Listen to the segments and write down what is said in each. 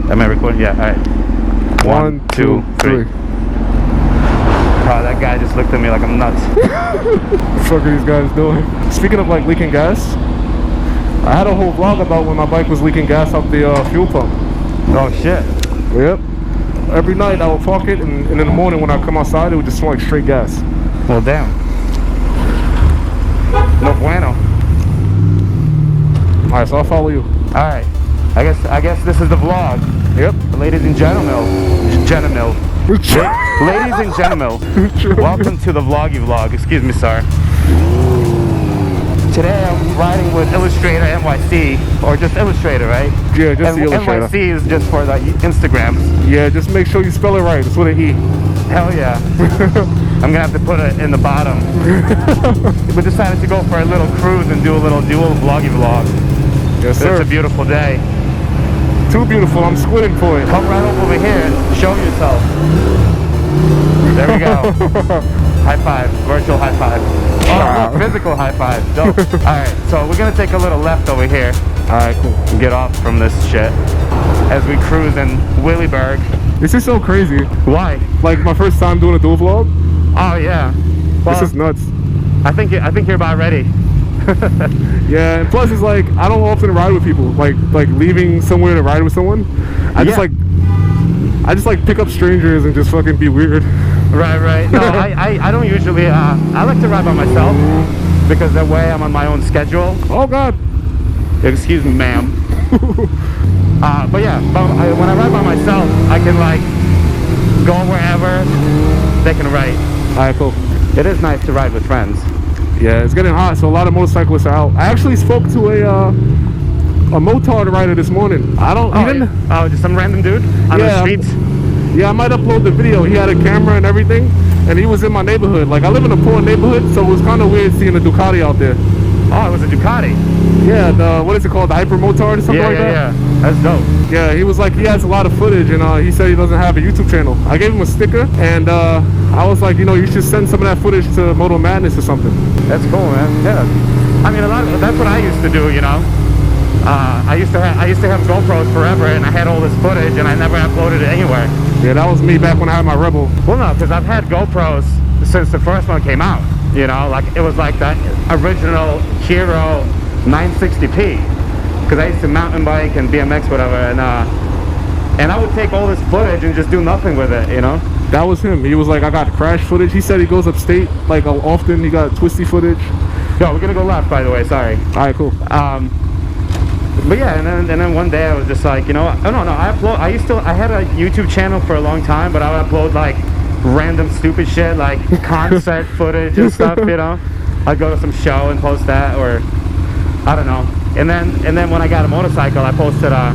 Am I recording? Yeah, alright. 1, 2, 3. Oh, that guy just looked at me like I'm nuts. What the fuck are these guys doing? Speaking of like leaking gas, I had a whole vlog about when my bike was leaking gas out the fuel pump. Oh shit. Yep. Every night I would park it, and in the morning when I come outside, it would just smell like straight gas. Well, damn. No bueno. Alright, so I'll follow you. Alright. I guess this is the vlog. Yep. Ladies and gentlemen. Ladies and gentlemen. Welcome to the vloggy vlog. Excuse me, sir. Today I'm riding with Illustrator NYC, or just Illustrator, right? Yeah, just the Illustrator. NYC is just for the Instagrams. Yeah, just make sure you spell it right. It's with an E. Hell yeah. I'm gonna have to put it in the bottom. We decided to go for a little cruise and do a little dual vloggy vlog. Yes, sir. It's a beautiful day. Too beautiful. I'm squinting for it. Come right over here and show yourself. There we go. High five. Virtual high five. Oh, look, physical high five. Dope. Alright, so we're gonna take a little left over here. Alright, cool. And get off from this shit as we cruise in Williamsburg. This is so crazy. Why? Like my first time doing a dual vlog. Oh yeah. Well, this is nuts. I think you're about ready. Yeah, and plus it's like I don't often ride with people. Like leaving somewhere to ride with someone. I just like pick up strangers and just fucking be weird. Right. No, I don't usually. I like to ride by myself because that way I'm on my own schedule. Oh God. Excuse me, ma'am. But yeah, when I ride by myself, I can like go wherever they can ride. Alright, cool. It is nice to ride with friends. Yeah, it's getting hot, so a lot of motorcyclists are out. I actually spoke to a motard rider this morning. Just some random dude on the streets. Yeah, I might upload the video. He had a camera and everything, and he was in my neighborhood. Like I live in a poor neighborhood, so it was kind of weird seeing a Ducati out there. Oh, it was a Ducati. Yeah, what is it called? The Hyper Motard or something like that? Yeah, that's dope. Yeah, he was like, he has a lot of footage, and he said he doesn't have a YouTube channel. I gave him a sticker, and I was like, you should send some of that footage to Moto Madness or something. That's cool, man. Yeah. I mean, that's what I used to do, I used to have GoPros forever, and I had all this footage, and I never uploaded it anywhere. Yeah, that was me back when I had my Rebel. Well, no, because I've had GoPros since the first one came out. Like it was like that original Hero 960p. Because I used to mountain bike and BMX, whatever, and I would take all this footage and just do nothing with it, That was him. He was like, I got crash footage. He said he goes upstate like often. He got twisty footage. Yo, we're gonna go left, by the way. Sorry. All right, cool. But yeah, and then one day I was just like, I had a YouTube channel for a long time, but I would upload like random stupid shit like concert footage and stuff. I'd go to some show and post that, or I don't know. And then when I got a motorcycle, I posted a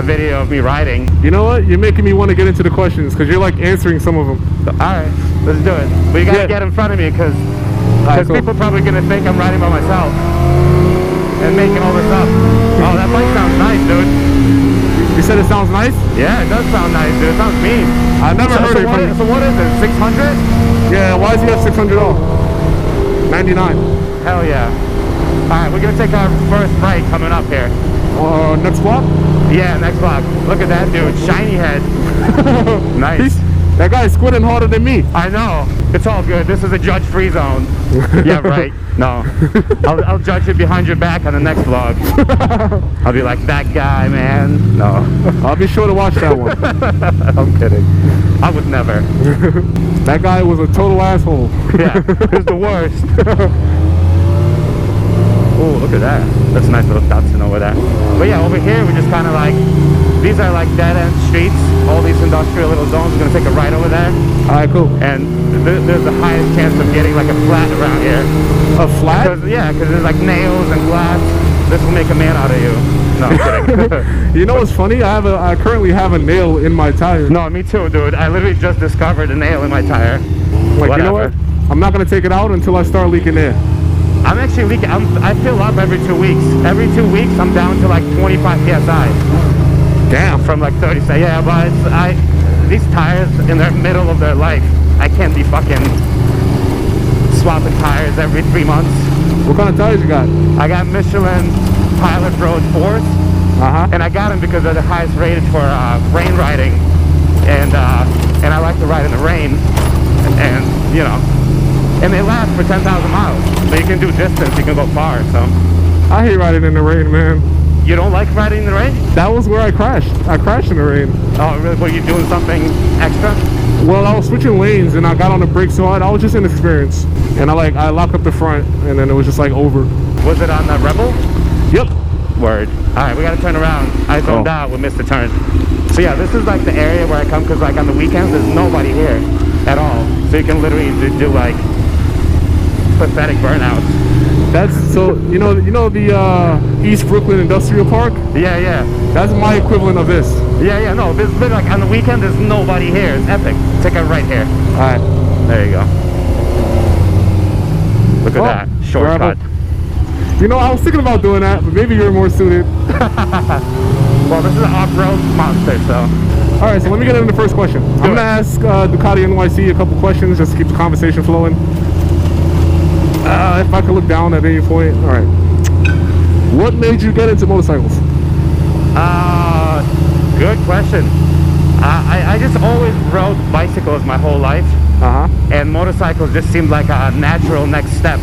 video of me riding. You know what? You're making me want to get into the questions because you're like answering some of them. All right, let's do it. But you gotta get in front of me because cool. people are probably gonna think I'm riding by myself and making all this up. Oh, that bike sounds nice, dude. You said it sounds nice? Yeah, it does sound nice, dude. It sounds mean. I never heard it from you. So what is it? 600? Yeah. Why does he have 600 off? 99. Hell yeah. Alright, we're gonna take our first break coming up here. Next block? Yeah, next block. Look at that dude, shiny head. Nice. That guy's squinting harder than me. I know. It's all good. This is a judge-free zone. Yeah, right. No. I'll judge it behind your back on the next vlog. I'll be like, that guy, man. No. I'll be sure to watch that one. I'm kidding. I would never. That guy was a total asshole. Yeah, he was the worst. Oh, look at that. That's a nice little Datsun over there. But yeah, over here, we're just kind of like, these are like dead-end streets. All these industrial little zones. We're going to take a right over there. Alright, cool. And there's the highest chance of getting like a flat around here. A flat? Because there's like nails and glass. This will make a man out of you. No, I'm kidding. You know what's funny? I currently have a nail in my tire. No, me too, dude. I literally just discovered a nail in my tire. Like, whatever. You know what? I'm not going to take it out until I start leaking air. I'm actually leaking. I fill up every 2 weeks. Every 2 weeks, I'm down to like 25 PSI. Damn. From like 30. So yeah, but these tires in the middle of their life, I can't be fucking swapping tires every 3 months. What kind of tires you got? I got Michelin Pilot Road 4s. And I got them because they're the highest rated for rain riding, and I like to ride in the rain, and you know, and they last for 10,000 miles, so you can do distance, you can go far. So I hate riding in the rain, man. you don't like riding in the rain? That was where I crashed. I crashed in the rain. Oh, really? Were you doing something extra? Well, I was switching lanes and I got on the brakes so hard. I was just inexperienced, and I locked up the front, and then it was just like over. Was it on the Rebel? Yep. Word. All right, we gotta turn around. I zoned out. We missed the turn. So yeah, this is like the area where I come, because like on the weekends there's nobody here at all. So you can literally do like pathetic burnouts. That's so you know the East Brooklyn Industrial Park. Yeah, yeah, That's my equivalent of this. yeah. No, this is like on the weekend there's nobody here. It's epic. Take it right here. All right. There you go. Look at that shortcut. You know, I was thinking about doing that, but maybe you're more suited. Well, this is an off-road monster, so. All right, so let me get into the first question. I'm gonna ask Ducati NYC a couple questions just to keep the conversation flowing. If I could look down at any point. All right. What made you get into motorcycles? Good question. I just always rode bicycles my whole life, and motorcycles just seemed like a natural next step.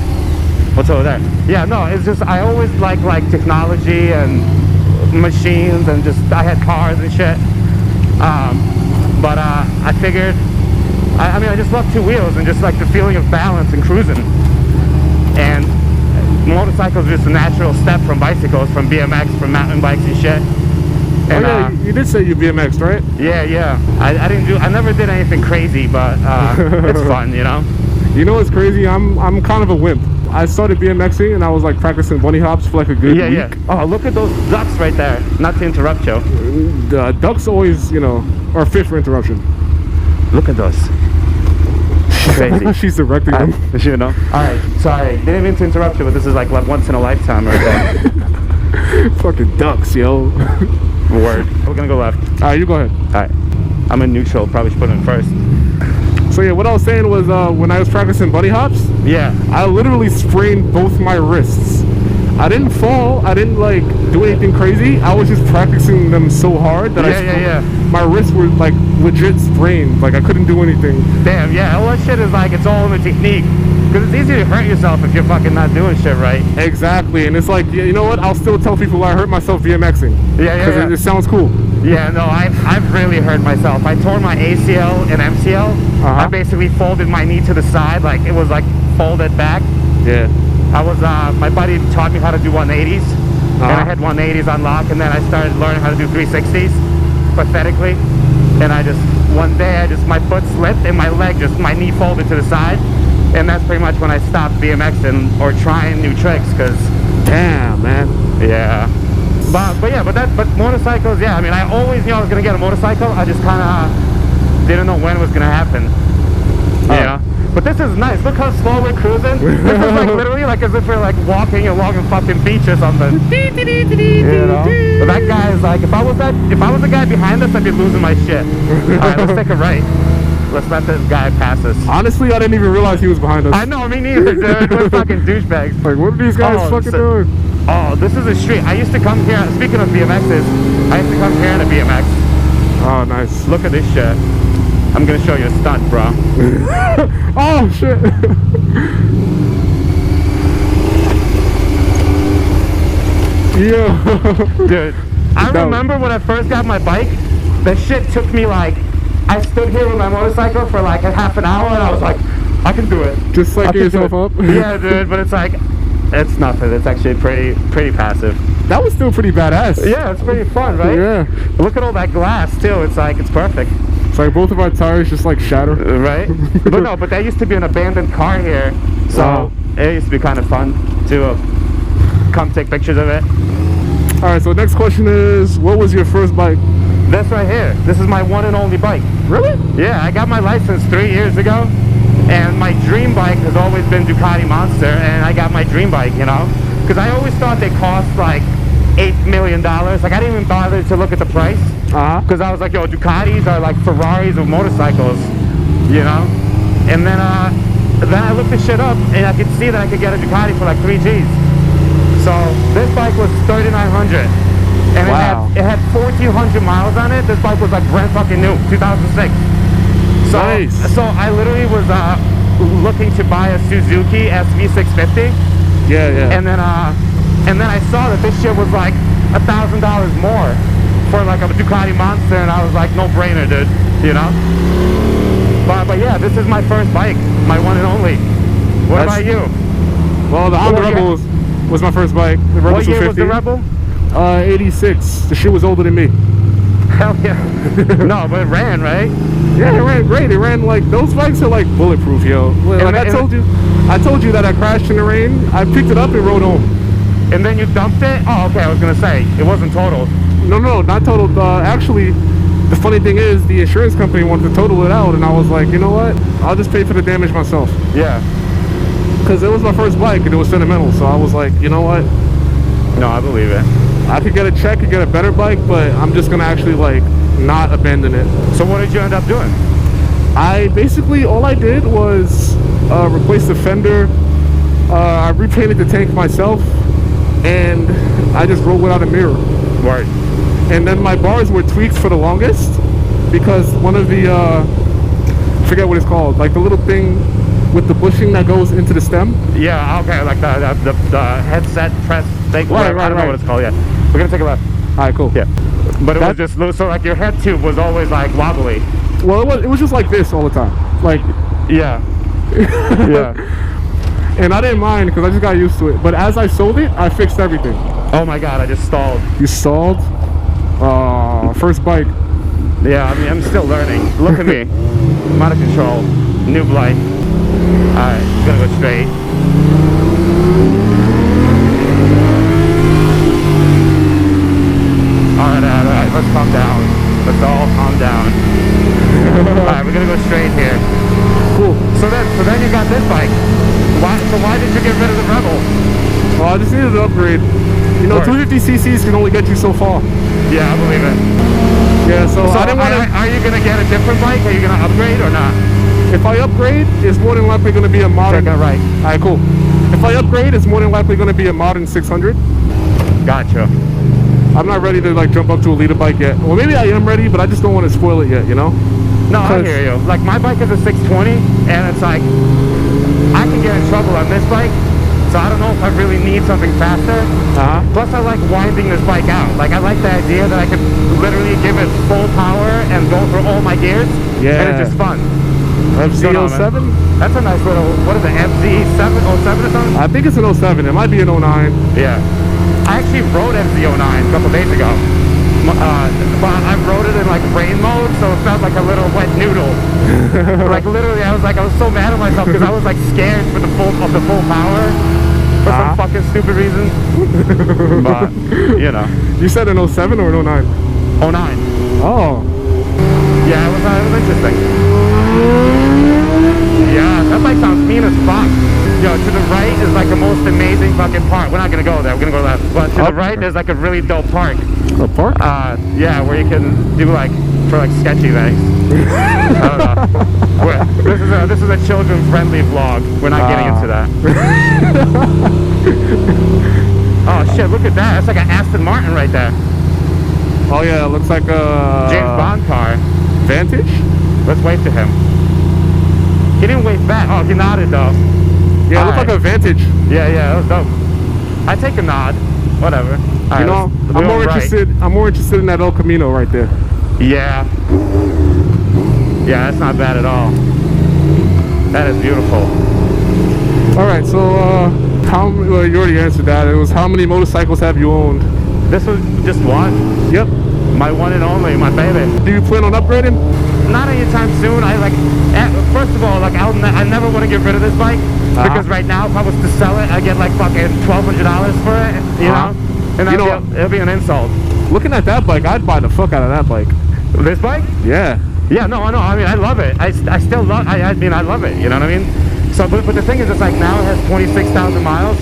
What's over there? Yeah, no, it's just I always like technology and machines, and just I had cars and shit. But I figured, I mean, I just love two wheels and just like the feeling of balance and cruising. And motorcycles are just a natural step from bicycles, from BMX, from mountain bikes and shit. And, yeah, you did say you BMX'd, right? Yeah. I never did anything crazy, but it's fun, you know. You know what's crazy? I'm kind of a wimp. I started BMXing and I was like practicing bunny hops for like a good week. Yeah. Oh, look at those ducks right there. Not to interrupt you. The ducks always, are fit for interruption. Look at those. Crazy. She's directing them. You know. All right. Sorry. Didn't mean to interrupt you, but this is like once in a lifetime right there. Fucking ducks, yo. Word. We're gonna go left. All right, you go ahead. All right. I'm in neutral. Probably should put it in first. So yeah, what I was saying was when I was practicing bunny hops, yeah, I literally sprained both my wrists. I didn't fall. I didn't like do anything crazy. I was just practicing them so hard that my wrists were like legit sprained. Like I couldn't do anything. Damn, yeah. All that shit is like, it's all in the technique. Because it's easy to hurt yourself if you're fucking not doing shit right. Exactly, and it's like, you know what? I'll still tell people I hurt myself BMXing. Yeah. Because it sounds cool. Yeah, no, I've really hurt myself. I tore my ACL and MCL. I basically folded my knee to the side, like it was like folded back. Yeah. I was, my buddy taught me how to do 180s, and I had 180s on lock, and then I started learning how to do 360s, pathetically. And one day my foot slipped and my knee folded to the side, and that's pretty much when I stopped BMXing or trying new tricks, because... Damn, man. Yeah. But motorcycles, yeah, I mean, I always knew I was going to get a motorcycle. I just kind of didn't know when it was going to happen. Yeah. But this is nice. Look how slow we're cruising. This is like literally like as if we're like walking along a fucking beach or something. You know? But that guy is like, if I was the guy behind us, I'd be losing my shit. Alright, let's take a right. Let's let this guy pass us. Honestly, I didn't even realize he was behind us. I know, me neither, dude. We're fucking douchebags. Like, what are these guys fucking doing? Oh, this is a street. I used to come here, speaking of BMXs, I used to come here in a BMX. Oh, nice. Look at this shit. I'm gonna show you a stunt, bro. Oh, shit. Yeah. Dude, I remember when I first got my bike, that shit took me like, I stood here with my motorcycle for like a half an hour, and I was like, I can do it. Just psyching yourself up? Yeah, dude, but it's like, it's nothing. It's actually pretty passive. That was still pretty badass. Yeah, it's pretty fun, right? Yeah. Look at all that glass, too. It's like, it's perfect. It's like both of our tires just like shatter. Right? but there used to be an abandoned car here, so it used to be kind of fun to come take pictures of it. Alright, so next question is, what was your first bike? This right here. This is my one and only bike. Really? Yeah, I got my license 3 years ago, and my dream bike has always been Ducati Monster, and I got my dream bike, you know? Because I always thought they cost like $8 million. Like, I didn't even bother to look at the price. Because I was like, yo, Ducatis are like Ferraris of motorcycles, you know? And then I looked this shit up, and I could see that I could get a Ducati for like 3 G's. So this bike was $3,900. And Wow. it had 1,400 miles on it. This bike was like brand fucking new, 2006. So, Nice. So I literally was looking to buy a Suzuki SV650. Yeah. And then I saw that this shit was like $1,000 more for like a Ducati Monster, and I was like, no brainer, dude. You know. But yeah, this is my first bike, my one and only. What about you? Well, the Honda Rebel was my first bike. The Rebel What year 250. was the Rebel? 86. The shit was older than me. Hell yeah. No, but it ran, right? Yeah, it ran great. It ran like, those bikes are like bulletproof, yo. Like I told you that I crashed in the rain. I picked it up and rode home. And then you dumped it? Oh, okay, I was gonna say, it wasn't totaled. No, not totaled. Actually, the funny thing is, the insurance company wanted to total it out, and I was like, you know what? I'll just pay for the damage myself. Yeah. Because it was my first bike, and it was Sentimental, so I was like, you know what? No, I believe it. I could get a check and get a better bike, but I'm just gonna actually like not abandon it. So what did you end up doing? I basically, all I did was replace the fender. I repainted the tank myself, and I just rode without a mirror. Right. And then my bars were tweaked for the longest because one of the I forget what it's called, like the little thing with the bushing that goes into the stem. Yeah, okay, like the headset press thing. Right, I don't know what it's called yet. We're gonna take a left. All right, cool. Yeah. But it was just, so like your head tube was always like wobbly. Well, it was just like this all the time. Like, Yeah. Yeah. and I didn't mind because I just got used to it. But as I sold it, I fixed everything. Oh my god, I just stalled. You stalled? First bike. Yeah, I mean, I'm still learning. Look at me. I'm out of control. Noob life. Alright, gonna go straight. Alright, let's calm down. Let's all calm down. Alright, we're gonna go straight here. Cool. So then you got this bike. Why did you get rid of the Rebel? Well, I just needed an upgrade. You know, Of course. 250 cc's can only get you so far. Yeah, I believe it. Yeah, so I didn't want to. Are you gonna get a different bike? Are you gonna upgrade or not? If I upgrade, it's more than likely going to be a modern. Take it right. All right, cool. If I upgrade, it's more than likely going to be a modern 600. Gotcha. I'm not ready to like jump up to a leader bike yet. Well, maybe I am ready, but I just don't want to spoil it yet. You know? No, I hear you. Like my bike is a 620, and it's like I can get in trouble on this bike. So I don't know if I really need something faster. Plus I like winding this bike out. Like I like the idea that I could literally give it full power and go through all my gears. Yeah. And it's just fun. FZ07? That's a nice little, what is it, FZ07 or something? I think it's an 07. It might be an 09. Yeah. I actually rode FZ09 a couple days ago. But I rode it in like rain mode, so it felt like a little wet noodle. Like literally, I was so mad at myself because I was like scared for the full power for some fucking stupid reason. But you know. You said an 07 or an 09? 09. Oh. Yeah, it was interesting. Yeah, that bike sounds mean as fuck. Yo, to the right is like the most amazing fucking park. We're not gonna go there, we're gonna go left. But to the right, there's like a really dope park. A park? Yeah, where you can do like, for like sketchy things. I don't know. This is a children-friendly vlog. We're not getting into that. Oh shit, look at that. That's like an Aston Martin right there. Oh yeah, it looks like a James Bond car. Vantage? Let's wave to him. He didn't wave back. Oh, he nodded though. Yeah, it looked like a Vantage. Yeah, that was dope. I take a nod. Whatever. All You know, I'm more interested in that El Camino right there. Yeah. Yeah, that's not bad at all. That is beautiful. All right, so well, you already answered that. It was how many motorcycles have you owned? This was just one. Yep. My one and only, my baby. Do you plan on upgrading? Not anytime soon. First of all, like I never want to get rid of this bike because right now, if I was to sell it, I get like fucking $1,200 for it. You know, and it'll be an insult. Looking at that bike, I'd buy the fuck out of that bike. This bike? Yeah. Yeah, no, I know. I mean, I love it. I still love. I mean, I love it. You know what I mean? So, but the thing is, it's like now it has 26,000 miles.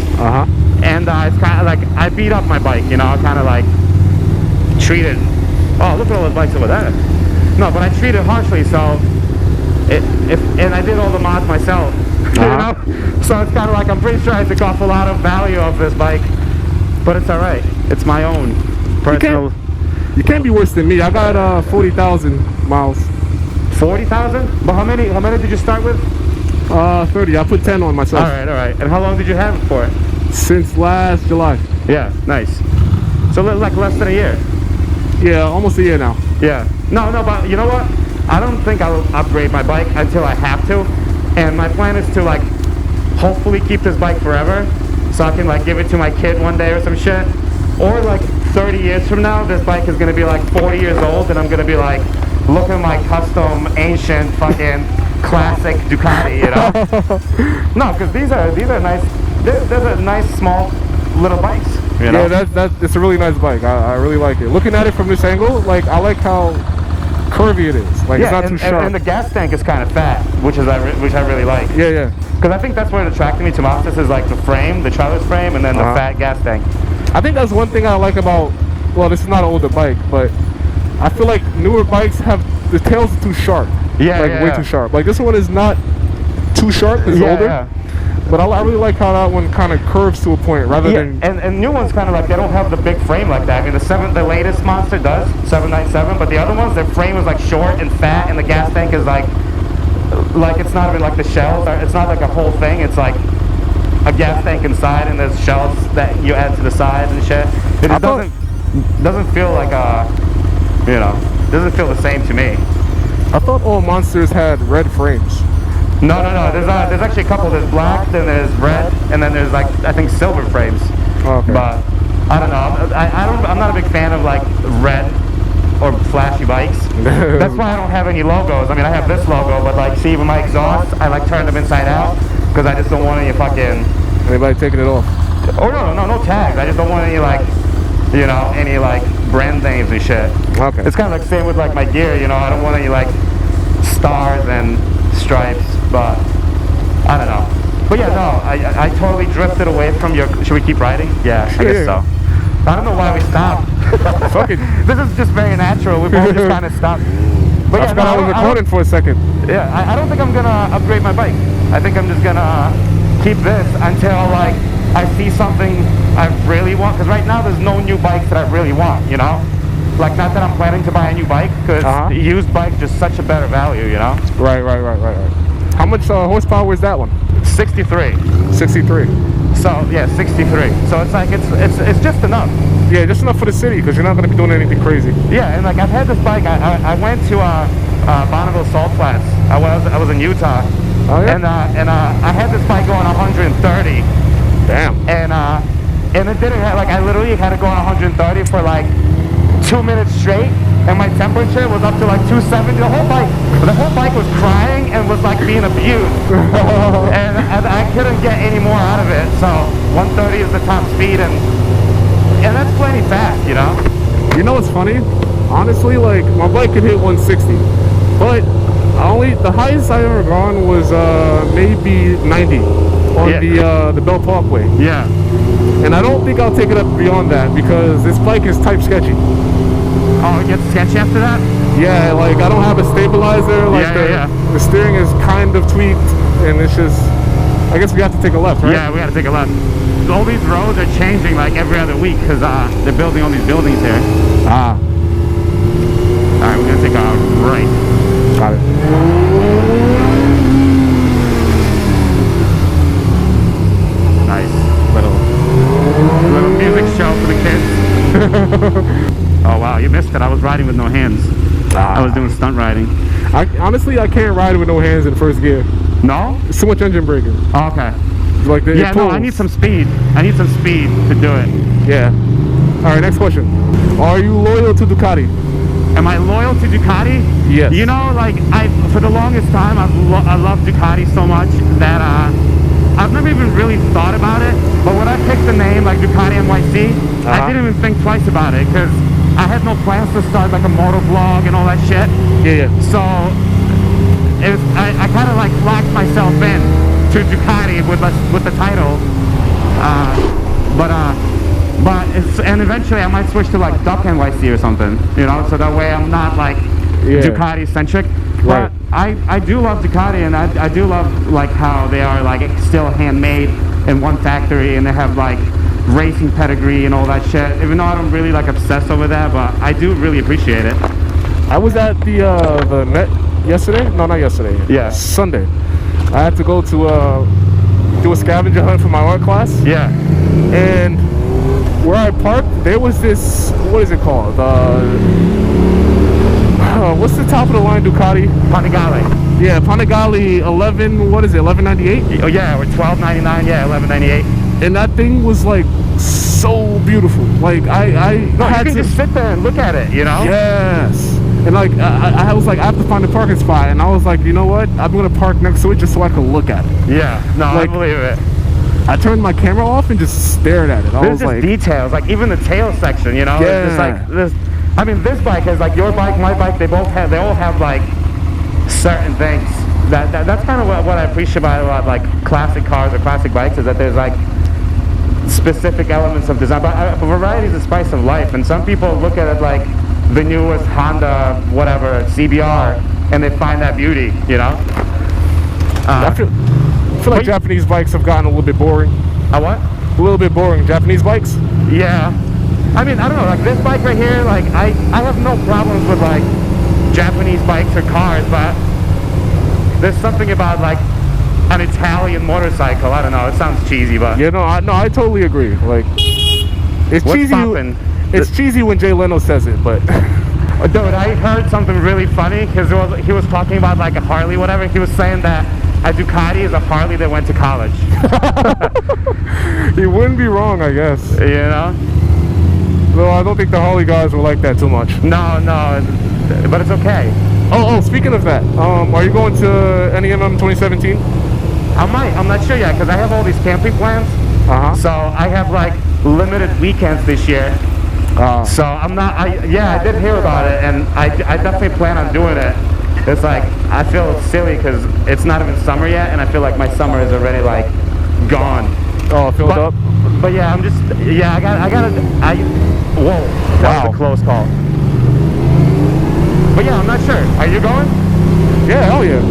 And it's kind of like I beat up my bike. You know, I kind of like treat it. Oh, look at all those bikes over there. No, but I treat it harshly. So, and I did all the mods myself. You know, so it's kind of like I'm pretty sure I took off a lot of value off this bike, but it's all right. It's my own. personal. You can't be worse than me. I got 40,000 miles. 40,000? But how many did you start with? 30. I put 10 on myself. All right. And how long did you have it for? Since last July. Yeah, nice. So like less than a year. Yeah, almost a year now. Yeah. No, but you know what? I don't think I'll upgrade my bike until I have to. And my plan is to like hopefully keep this bike forever, so I can like give it to my kid one day or some shit. Or like 30 years from now, this bike is gonna be like 40 years old, and I'm gonna be like, look at my custom, ancient, fucking classic Ducati, you know? No, because these are nice. These are nice, small, little bikes. You know? Yeah, it's a really nice bike. I really like it. Looking at it from this angle, like I like how curvy it is. Like it's not too sharp. And the gas tank is kind of fat, which I really like. Yeah. Because I think that's what attracted me to Monsters is like the frame, the trellis frame, and then the fat gas tank. I think that's one thing I like about. Well, this is not an older bike, but I feel like newer bikes have the tails too sharp. Yeah, way too sharp. Like this one is not too sharp. It's older. Yeah. But I really like how that one kind of curves to a point rather than... And new ones kind of like, they don't have the big frame like that. I mean, the latest Monster does, 797, but the other ones, their frame is like short and fat, and the gas tank is like it's not even like the shells. It's not like a whole thing. It's like a gas tank inside, and there's shells that you add to the sides and shit. It just doesn't feel like doesn't feel the same to me. I thought all Monsters had red frames. No. There's actually a couple. There's black, then there's red, and then there's like I think silver frames. Oh, okay. But I don't know. I'm not a big fan of like red or flashy bikes. That's why I don't have any logos. I mean, I have this logo, but like, see, with my exhaust, I like turn them inside out because I just don't want any fucking. Anybody taking it off? Oh no tags. I just don't want any like, any like brand names and shit. Okay. It's kind of like same with like my gear. I don't want any like stars and stripes, but I don't know. But yeah, no, I totally drifted away from your. Should we keep riding? Yeah, I guess so. I don't know why we stopped. Fuck it. This is just very natural. We both just kind of stopped. But yeah, I was recording for a second. Yeah, I don't think I'm gonna upgrade my bike. I think I'm just gonna keep this until like I see something I really want. Because right now there's no new bikes that I really want. Like, not that I'm planning to buy a new bike, because the used bike is just such a better value, Right. How much horsepower is that one? 63. 63. So, yeah, 63. So it's like, it's just enough. Yeah, just enough for the city, because you're not going to be doing anything crazy. Yeah, and like, I've had this bike, I went to Bonneville Salt Flats. I was in Utah. Oh, yeah? And I had this bike going 130. Damn. And it didn't have, like, I literally had it going 130 for like 2 minutes straight, and my temperature was up to like 270. The whole bike was crying and was like being abused. and I couldn't get any more out of it. So 130 is the top speed, and that's plenty fast, You know what's funny? Honestly, like, my bike could hit 160, but the highest I ever gone was maybe 90 on the Bell Parkway. Yeah. And I don't think I'll take it up beyond that, because this bike is type sketchy. Oh, it gets sketchy after that? Yeah, like, I don't have a stabilizer. Like, the steering is kind of tweaked, and it's just, I guess we have to take a left, right? Yeah, we got to take a left. All these roads are changing like every other week, because they're building all these buildings here. Ah. All right, we're going to take a right. Got it. Nice. Little music show for the kids. Oh wow, you missed it. I was riding with no hands. I was doing stunt riding. Honestly, I can't ride with no hands in first gear. No? It's too much engine braking. Oh, okay. Like no, I need some speed. I need some speed to do it. Yeah. All right, next question. Are you loyal to Ducati? Am I loyal to Ducati? Yes. Like, for the longest time, I love Ducati so much that I've never even really thought about it. But when I picked the name, like Ducati NYC, I didn't even think twice about it, because I had no plans to start like a motor vlog and all that shit. Yeah. So I kind of like locked myself in to Ducati with the title. And eventually I might switch to like Duck NYC or something, so that way I'm not like Ducati centric. But I do love Ducati, and I do love like how they are like still handmade in one factory, and they have like racing pedigree and all that shit. Even though I don't really like obsess over that, but I do really appreciate it. I was at the Met yesterday. No, not yesterday. Yeah. Sunday. I had to go to do a scavenger hunt for my art class. Yeah. And where I parked, there was this, what is it called? What's the top of the line Ducati? Panigale. Yeah, Panigale 11, what is it, 1198? Oh yeah, or 1299, yeah, 1198. And that thing was like so beautiful. Like I No, had you can just sit there and look at it, you know? Yes. And like I was like, I have to find a parking spot, and I was like, you know what? I'm gonna park next to it just so I can look at it. Yeah, no, Like, I believe it. I turned my camera off and just stared at it. I There's was just like, details, like even the tail section, you know? Yeah. It's just like this. I mean, this bike is like your bike, my bike. They all have like certain things. That's kind of what I appreciate about like classic cars or classic bikes, is that there's like specific elements of design, but variety is the spice of life. And some people look at it like the newest Honda, whatever, CBR, and they find that beauty, you know? I feel like Japanese bikes have gotten a little bit boring. What? A little bit boring. Japanese bikes? Yeah. I mean, I don't know, like this bike right here, like I have no problems with like Japanese bikes or cars, but there's something about like an Italian motorcycle. I don't know, it sounds cheesy, but Yeah, no, I totally agree. Like, it's what's cheesy. poppin'? It's cheesy when Jay Leno says it, but Dude, I heard something really funny because he was talking about like a Harley, whatever. He was saying that a Ducati is a Harley that went to college. he wouldn't be wrong, I guess. You know? Though I don't think the Harley guys will like that too much. No, but it's okay. Oh, speaking of that, are you going to NEMM 2017? I might. I'm not sure yet because I have all these camping plans. So I have like limited weekends this year. So I'm not. I did hear about it, and I definitely plan on doing it. It's like I feel silly because it's not even summer yet, and I feel like my summer is already like gone. Oh, filled up. But yeah, I'm just whoa, that was a close call. But yeah, I'm not sure. Are you going? Yeah, hell yeah.